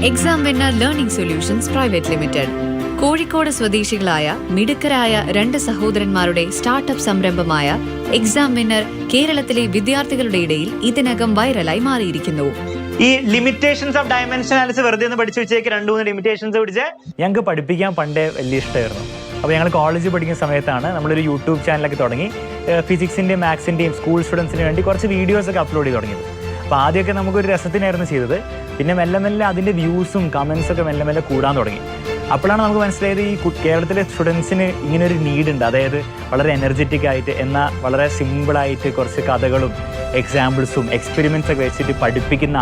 examwinner learning solutions private limited. Kozhikode സ്വദേശികളായ മിടുക്കരായ 2 സഹോദരന്മാരുടെ startup സംരംഭമായ എക്സാംവിന്നർ കേരളത്തിലെ വിദ്യാർത്ഥികളുടെ ഇടയിൽ ഇതിനകം വൈറലായി മാറിയിരിക്കുന്നു. ഈ ലിമിറ്റേഷൻസ് ഓഫ് ഡയമെൻഷനാലിസ് വെറുതെ ഒന്ന് പഠിച്ചു വെച്ചേക്ക് 2-3 ലിമിറ്റേഷൻസ് പിടിച്ച്. ഞങ്ങൾക്ക് പഠിപ്പിക്കാൻ പണ്ടേ വലിയ ഇഷ്ടമായിരുന്നു. അപ്പോൾ ഞങ്ങൾ കോളേജിൽ പഠിക്കുന്ന സമയത്താണ് നമ്മളൊരു യൂട്യൂബ് ചാനലൊക്കെ തുടങ്ങി ഫിസിക്സിൻ്റെയും മാത്സിൻ്റെയും സ്കൂൾ സ്റ്റുഡൻസിന് വേണ്ടി കുറച്ച് വീഡിയോസൊക്കെ അപ്ലോഡ് ചെയ്ത് തുടങ്ങിയത്. അപ്പോൾ ആദ്യമൊക്കെ നമുക്കൊരു രസത്തിനായിരുന്നു ചെയ്തത്. പിന്നെ മെല്ലെ മെല്ലെ അതിൻ്റെ വ്യൂസും കമൻസൊക്കെ മെല്ലെ മെല്ലെ കൂടാൻ തുടങ്ങി. അപ്പോഴാണ് നമുക്ക് മനസ്സിലായത് ഈ കേരളത്തിലെ സ്റ്റുഡൻസിന് ഇങ്ങനൊരു നീഡുണ്ട്. അതായത് വളരെ എനർജറ്റിക് ആയിട്ട് എന്നാൽ വളരെ സിമ്പിളായിട്ട് കുറച്ച് കഥകളും എക്സാമ്പിൾസും എക്സ്പെരിമെൻറ്റ്സ് ഒക്കെ വെച്ചിട്ട് പഠിപ്പിക്കുന്ന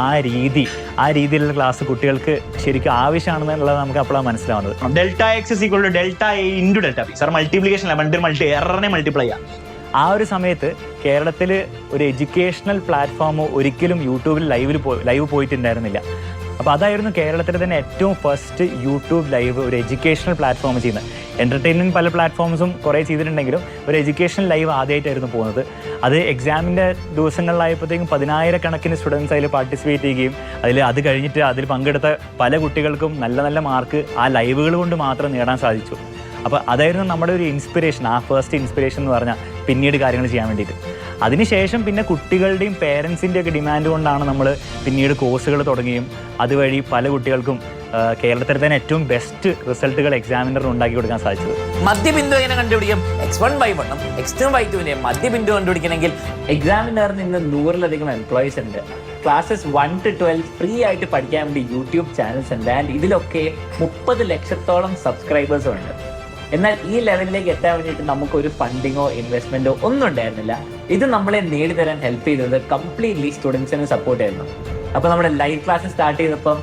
ആ രീതിയിലുള്ള ക്ലാസ് കുട്ടികൾക്ക് ശരിക്കും ആവശ്യമാണെന്നുള്ളത് നമുക്ക് അപ്പോഴാണ് മനസ്സിലാവുന്നത്. Delta X equal to delta A into delta B. Sir multiplication എററിനെ മൾട്ടിപ്ലൈ ചെയ്യാം. ആ ഒരു സമയത്ത് കേരളത്തിൽ ഒരു എഡ്യൂക്കേഷണൽ പ്ലാറ്റ്ഫോം ഒരിക്കലും യൂട്യൂബിൽ ലൈവ് പോയിട്ടുണ്ടായിരുന്നില്ല. അപ്പോൾ അതായിരുന്നു കേരളത്തിലെ തന്നെ ഏറ്റവും ഫസ്റ്റ് യൂട്യൂബ് ലൈവ് ഒരു എഡ്യൂക്കേഷണൽ പ്ലാറ്റ്ഫോം ചെയ്യുന്നത്. എൻ്റർടൈൻമെൻറ്റ് പല പ്ലാറ്റ്ഫോംസും കുറേ ചെയ്തിട്ടുണ്ടെങ്കിലും ഒരു എഡ്യൂക്കേഷണൽ ലൈവ് ആദ്യമായിട്ടായിരുന്നു പോകുന്നത്. അത് എക്സാമിൻ്റെ ദിവസങ്ങളിലായപ്പോഴത്തേക്കും 10,000 കണക്കിന് സ്റ്റുഡൻസ് അതിൽ പാർട്ടിസിപ്പേറ്റ് ചെയ്യുകയും അത് കഴിഞ്ഞിട്ട് അതിൽ പങ്കെടുത്ത പല കുട്ടികൾക്കും നല്ല നല്ല മാർക്ക് ആ ലൈവുകൾ കൊണ്ട് മാത്രം നേടാൻ സാധിച്ചു. അപ്പോൾ അതായിരുന്നു നമ്മുടെ ഒരു ഇൻസ്പിറേഷൻ, ആ ഫസ്റ്റ് ഇൻസ്പിറേഷൻ എന്ന് പറഞ്ഞാൽ പിന്നീട് കാര്യങ്ങൾ ചെയ്യാൻ വേണ്ടിയിട്ട്. അതിനുശേഷം പിന്നെ കുട്ടികളുടെയും പേരൻസിൻ്റെയൊക്കെ ഡിമാൻഡ് കൊണ്ടാണ് നമ്മൾ പിന്നീട് കോഴ്സുകൾ തുടങ്ങുകയും അതുവഴി പല കുട്ടികൾക്കും കേരളത്തിൽ തന്നെ ഏറ്റവും ബെസ്റ്റ് റിസൾട്ടുകൾ എക്സാമിനറിന് ഉണ്ടാക്കി കൊടുക്കാൻ സാധിച്ചത്. മധ്യബിന്ദു എങ്ങനെ കണ്ടുപിടിക്കും? x1/1 x2/2 മധ്യബിന്ദു കണ്ടുപിടിക്കണമെങ്കിൽ എക്സാമിനറിന് ഇന്ന് 100-ലധികം എംപ്ലോയീസ് ഉണ്ട്. ക്ലാസ്സസ് 1 to 12 ഫ്രീ ആയിട്ട് പഠിക്കാൻ വേണ്ടി യൂട്യൂബ് ചാനൽസ് ഉണ്ട്. ആൻഡ് ഇതിലൊക്കെ 30 ലക്ഷത്തോളം സബ്സ്ക്രൈബേഴ്സും ഉണ്ട്. എന്നാൽ ഈ ലെവലിലേക്ക് എത്താൻ വേണ്ടിയിട്ട് നമുക്കൊരു ഫണ്ടിങ്ങോ ഇൻവെസ്റ്റ്മെന്റോ ഒന്നും ഉണ്ടായിരുന്നില്ല. ഇത് നമ്മളെ നേടിത്തരാൻ ഹെൽപ്പ് ചെയ്തത് കംപ്ലീറ്റ്ലി സ്റ്റുഡൻസിനെ സപ്പോർട്ട് ആയിരുന്നു. അപ്പോൾ നമ്മുടെ ലൈവ് ക്ലാസ് സ്റ്റാർട്ട് ചെയ്തപ്പം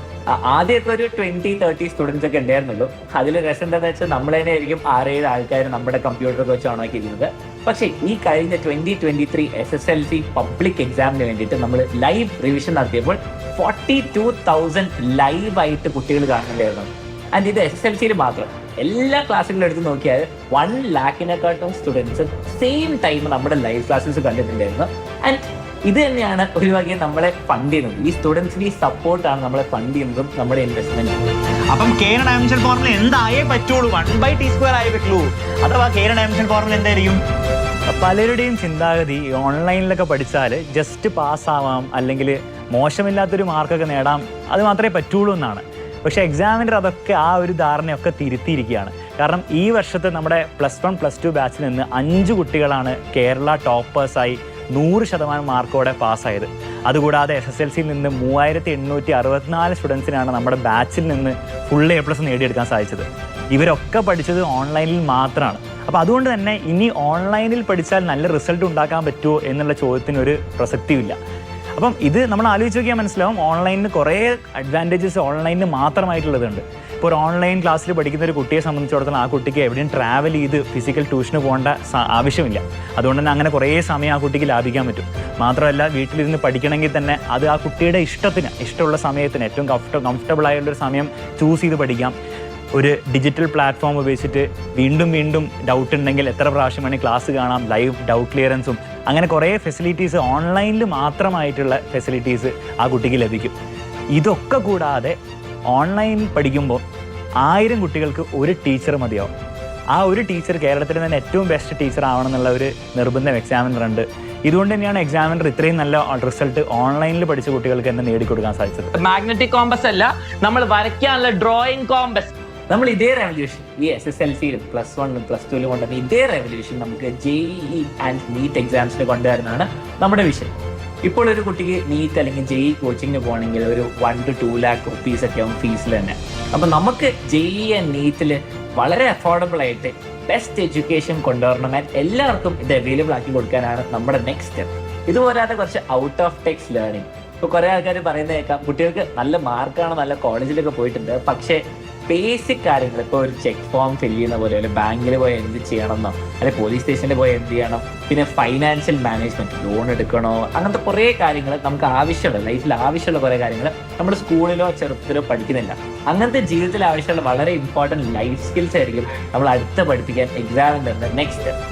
ആദ്യമൊക്കെ ഒരു 20-30 സ്റ്റുഡൻസ് ഒക്കെ ഉണ്ടായിരുന്നുള്ളൂ. അതിൽ രസം എന്താണെന്ന് വെച്ചാൽ നമ്മൾ തന്നെ ആയിരിക്കും 6-7 ആൾക്കാർ നമ്മുടെ കമ്പ്യൂട്ടറൊക്കെ വെച്ച് ഓണാക്കിയിരുന്നത്. പക്ഷേ ഈ കഴിഞ്ഞ 2023 SSLC പബ്ലിക് എക്സാമിന് വേണ്ടിയിട്ട് നമ്മൾ ലൈവ് റിവിഷൻ നടത്തിയപ്പോൾ 42,000 ലൈവായിട്ട് കുട്ടികൾ കാണുന്നുണ്ടായിരുന്നു. ആൻഡ് ഇത് SSLCയിൽ മാത്രം. എല്ലാ ക്ലാസ്സുകളും എടുത്ത് നോക്കിയാൽ 1 lakhിനെക്കാട്ടും സ്റ്റുഡൻസ് സെയിം ടൈം നമ്മുടെ ലൈവ് ക്ലാസ്സസ് കണ്ടിട്ടുണ്ടായിരുന്നു. ആൻഡ് ഇത് തന്നെയാണ് ഒരു വകയെ നമ്മളെ ഫണ്ട് ചെയ്യുന്നത്. ഈ സ്റ്റുഡൻസിന് ഈ സപ്പോർട്ടാണ് നമ്മളെ ഫണ്ട് ചെയ്യുന്നതും നമ്മുടെ ഇൻവെസ്റ്റ്മെന്റ്. അപ്പം കേരള ഡയമെൻഷൻ ഫോർമുല എന്തായേ പറ്റുള്ളൂ? 1/T² ആയേ പറ്റുള്ളൂ. അഥവാ കേരള ഡയമെൻഷൻ ഫോർമുല എന്തായിരിക്കും? പലരുടെയും ചിന്താഗതി ഓൺലൈനിലൊക്കെ പഠിച്ചാൽ ജസ്റ്റ് പാസ്സാവാം, അല്ലെങ്കിൽ മോശമില്ലാത്തൊരു മാർക്കൊക്കെ നേടാം, അത് മാത്രമേ പറ്റുള്ളൂ എന്നാണ്. പക്ഷേ എക്സാമിനർ അതൊക്കെ ആ ഒരു ധാരണയൊക്കെ തിരുത്തിയിരിക്കുകയാണ്. കാരണം ഈ വർഷത്തെ നമ്മുടെ +1 +2 ബാച്ചിൽ നിന്ന് 5 കുട്ടികളാണ് കേരള ടോപ്പേഴ്സായി 100% മാർക്കോടെ പാസ്സായത്. അതുകൂടാതെ SSLCയിൽ നിന്ന് 3864 സ്റ്റുഡൻസിനാണ് നമ്മുടെ ബാച്ചിൽ നിന്ന് ഫുൾ A+ നേടിയെടുക്കാൻ സാധിച്ചത്. ഇവരൊക്കെ പഠിച്ചത് ഓൺലൈനിൽ മാത്രമാണ്. അപ്പോൾ അതുകൊണ്ട് തന്നെ ഇനി ഓൺലൈനിൽ പഠിച്ചാൽ നല്ല റിസൾട്ട് ഉണ്ടാക്കാൻ പറ്റുമോ എന്നുള്ള ചോദ്യത്തിനൊരു പ്രസക്തിയില്ല. അപ്പം ഇത് നമ്മൾ ആലോചിച്ച് നോക്കിയാൽ മനസ്സിലാവും, ഓൺലൈനിന് കുറേ അഡ്വാൻറ്റേജസ് ഓൺലൈനിന് മാത്രമായിട്ടുള്ളതുണ്ട്. ഇപ്പോൾ ഒരു ഓൺലൈൻ ക്ലാസ്സിൽ പഠിക്കുന്ന ഒരു കുട്ടിയെ സംബന്ധിച്ചിടത്തോളം ആ കുട്ടിക്ക് എവിടെയും ട്രാവൽ ചെയ്ത് ഫിസിക്കൽ ട്യൂഷന് പോകേണ്ട ആവശ്യമില്ല. അതുകൊണ്ട് തന്നെ അങ്ങനെ കുറേ സമയം ആ കുട്ടിക്ക് ലാഭിക്കാൻ പറ്റും. മാത്രമല്ല വീട്ടിലിരുന്ന് പഠിക്കണമെങ്കിൽ തന്നെ അത് ആ കുട്ടിയുടെ ഇഷ്ടമുള്ള സമയത്തിന് ഏറ്റവും കംഫർട്ടബിൾ ആയുള്ളൊരു സമയം ചൂസ് ചെയ്ത് പഠിക്കാം. ഒരു ഡിജിറ്റൽ പ്ലാറ്റ്ഫോം ഉപയോഗിച്ചിട്ട് വീണ്ടും ഡൗട്ട് ഉണ്ടെങ്കിൽ എത്ര പ്രാവശ്യം വേണമെങ്കിൽ ക്ലാസ് കാണാം, ലൈവ് ഡൗട്ട് ക്ലിയറൻസും, അങ്ങനെ കുറേ ഫെസിലിറ്റീസ് ഓൺലൈനിൽ മാത്രമായിട്ടുള്ള ഫെസിലിറ്റീസ് ആ കുട്ടിക്ക് ലഭിക്കും. ഇതൊക്കെ കൂടാതെ ഓൺലൈനിൽ പഠിക്കുമ്പോൾ 1000 കുട്ടികൾക്ക് ഒരു ടീച്ചർ മതിയാവും. ആ ഒരു ടീച്ചർ കേരളത്തിൽ തന്നെ ഏറ്റവും ബെസ്റ്റ് ടീച്ചർ ആവണം എന്നുള്ള ഒരു നിർബന്ധം എക്സാമിനർ ഉണ്ട്. ഇതുകൊണ്ട് തന്നെയാണ് എക്സാമിനർ ഇത്രയും നല്ല റിസൾട്ട് ഓൺലൈനിൽ പഠിച്ച കുട്ടികൾക്ക് തന്നെ നേടിക്കൊടുക്കാൻ സാധിച്ചത്. മാഗ്നറ്റിക് കോമ്പസ് അല്ല, നമ്മൾ വരയ്ക്കാനുള്ള ഡ്രോയിങ് കോമ്പസ്. നമ്മൾ ഇതേ റെവല്യൂഷൻ ഈ SSLCയിലും +1 +2 കൊണ്ടുവന്ന ഇതേ റെവല്യൂഷൻ നമുക്ക് JEE ആൻഡ് നീറ്റ് എക്സാംസിന് കൊണ്ടുവരുന്നതാണ് നമ്മുടെ വിഷയം. ഇപ്പോൾ ഒരു കുട്ടിക്ക് നീറ്റ് അല്ലെങ്കിൽ JEE കോച്ചിങ്ങിന് പോകണമെങ്കിൽ ഒരു 1 to 2 lakh rupees ഒക്കെ ആവും ഫീസിൽ തന്നെ. അപ്പം നമുക്ക് JEE ആൻഡ് നീറ്റിൽ വളരെ അഫോർഡബിൾ ആയിട്ട് ബെസ്റ്റ് എഡ്യൂക്കേഷൻ കൊണ്ടുവരണം. ആൻഡ് എല്ലാവർക്കും ഇത് അവൈലബിൾ ആക്കി കൊടുക്കാനാണ് നമ്മുടെ നെക്സ്റ്റ് സ്റ്റെപ്പ്. ഇതുപോരാതെ കുറച്ച് ഔട്ട് ഓഫ് ടെക്സ്റ്റ് ലേണിംഗ്. ഇപ്പോൾ കുറേ ആൾക്കാർ പറയുന്നത് കേൾക്കാം, കുട്ടികൾക്ക് നല്ല മാർക്കാണ്, നല്ല കോളേജിലൊക്കെ പോയിട്ടുണ്ട്, പക്ഷേ ബേസിക് കാര്യങ്ങൾ, ഇപ്പോൾ ഒരു ചെക്ക് ഫോം ഫില്ല് ചെയ്യുന്ന പോലെ, അല്ലെങ്കിൽ ബാങ്കിൽ പോയി എന്ത് ചെയ്യണമെന്നോ, അല്ലെങ്കിൽ പോലീസ് സ്റ്റേഷനിൽ പോയി എന്ത് ചെയ്യണം, പിന്നെ ഫൈനാൻഷ്യൽ മാനേജ്മെന്റ്, ലോൺ എടുക്കണോ, അങ്ങനത്തെ കുറേ കാര്യങ്ങൾ നമുക്ക് ആവശ്യമുള്ള ലൈഫിൽ ആവശ്യമുള്ള കുറേ കാര്യങ്ങൾ നമ്മൾ സ്കൂളിലോ ചെറുപ്പത്തിലോ പഠിക്കുന്നില്ല. അങ്ങനത്തെ ജീവിതത്തിൽ ആവശ്യമുള്ള വളരെ ഇമ്പോർട്ടൻറ്റ് ലൈഫ് സ്കിൽസ് ആയിരിക്കും നമ്മൾ അടുത്ത് പഠിപ്പിക്കാൻ എക്സാമിൻ്റെ നെക്സ്റ്റ് സ്റ്റെപ്പ്.